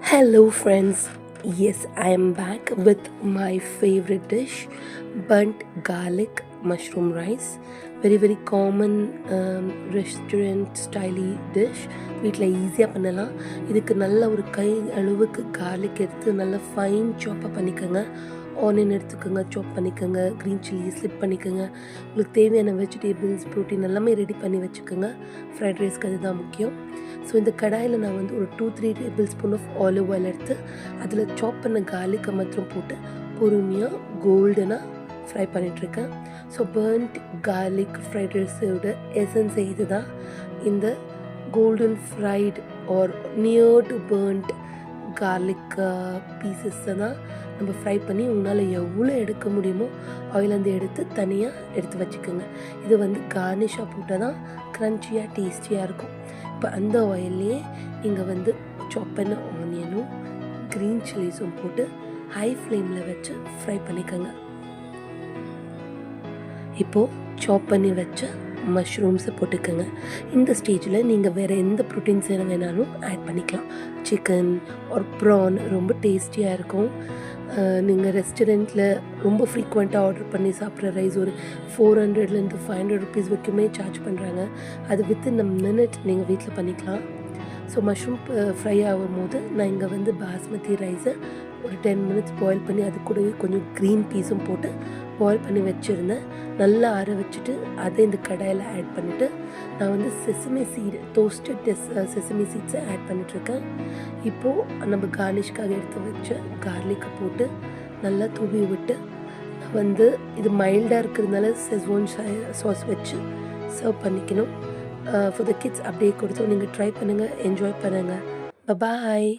Hello, friends. Yes, I am back with my favorite dish, burnt garlic mushroom rice. Very common restaurant style dish. வீட்டில் ஈஸியாக பண்ணலாம். இதுக்கு நல்ல ஒரு கை அளவுக்கு garlic எடுத்து நல்லா ஃபைன் சாப்பாக பண்ணிக்கோங்க. ஆனியன் எடுத்துக்கோங்க, சாப் பண்ணிக்கோங்க, க்ரீன் சில்லி ஸ்லிப் பண்ணிக்கோங்க. உங்களுக்கு தேவையான வெஜிடபிள்ஸ் ப்ரோட்டீன் எல்லாமே ரெடி பண்ணி வச்சுக்கோங்க. ஃப்ரைட் ரைஸ்க்கு அதுதான் முக்கியம். ஸோ இந்த கடாயில் நான் வந்து ஒரு 2-3 tablespoon of olive oil எடுத்து அதில் சாப் பண்ண கார்லிக்கை மாத்திரம் போட்டு பொறுமையாக கோல்டனாக ஃப்ரை பண்ணிகிட்ருக்கேன். ஸோ பர்ன்ட் கார்லிக் ஃப்ரைட் ரைஸோட எசன்ஸ் இது தான். இந்த golden fried or near to burnt garlic பீசஸை தான் நம்ம ஃப்ரை பண்ணி உங்களால் எவ்வளோ எடுக்க முடியுமோ ஆயிலேருந்து எடுத்து தனியாக எடுத்து வச்சுக்கோங்க. இது வந்து கார்னிஷாக போட்டால் தான் க்ரன்ச்சியாக டேஸ்டியாக இருக்கும். இப்போ அந்த ஆயில்லையே இங்கே வந்து சாப் பண்ண ஆனியனும் க்ரீன் சில்லிஸும் போட்டு ஹை ஃப்ளேமில் வச்சு ஃப்ரை பண்ணிக்கோங்க. இப்போது சாப் பண்ணி வச்ச மஷ்ரூம்ஸை போட்டுக்கோங்க. இந்த ஸ்டேஜில் நீங்கள் வேறு எந்த ப்ரோட்டீன்ஸ் வேணாலும் ஆட் பண்ணிக்கலாம். சிக்கன் ஒரு ப்ரான் ரொம்ப டேஸ்டியாக இருக்கும். நீங்கள் ரெஸ்டாரண்ட்டில் ரொம்ப ஃப்ரீக்வெண்ட்டாக ஆர்டர் பண்ணி சாப்பிட்ற ரைஸ் ஒரு 400 - 500 ருபீஸ் வரைக்குமே சார்ஜ் பண்ணுறாங்க. அது வித்தின் அ மினிட் நீங்கள் வீட்டில் பண்ணிக்கலாம். ஸோ மஷ்ரூம் ஃப்ரை ஆகும் போது நான் இங்கே வந்து பாஸ்மதி ரைஸை ஒரு 10 மினிட்ஸ் பாயில் பண்ணி அது கூடவே கொஞ்சம் க்ரீன் பீஸும் போட்டு பாயில் பண்ணி வச்சுருந்தேன். நல்லா ஆற வச்சுட்டு அதை இந்த கடாயில் ஆட் பண்ணிவிட்டு நான் வந்து செசமி சீடு டோஸ்டட் செசமி சீட்ஸை ஆட் பண்ணிகிட்ருக்கேன். இப்போது நம்ம கார்னிஷ்காக எடுத்து வச்ச கார்லிக்கை போட்டு நல்லா தூவி விட்டு நான் வந்து இது மைல்டாக இருக்கிறதுனால செஸ்வான் சாஸ் வச்சு சர்வ் பண்ணிக்கணும். ஃபார் த கிட்ஸ் அப்படியே கொடுத்தோம். நீங்கள் ட்ரை பண்ணுங்கள், என்ஜாய் பண்ணுங்கள். பாய்.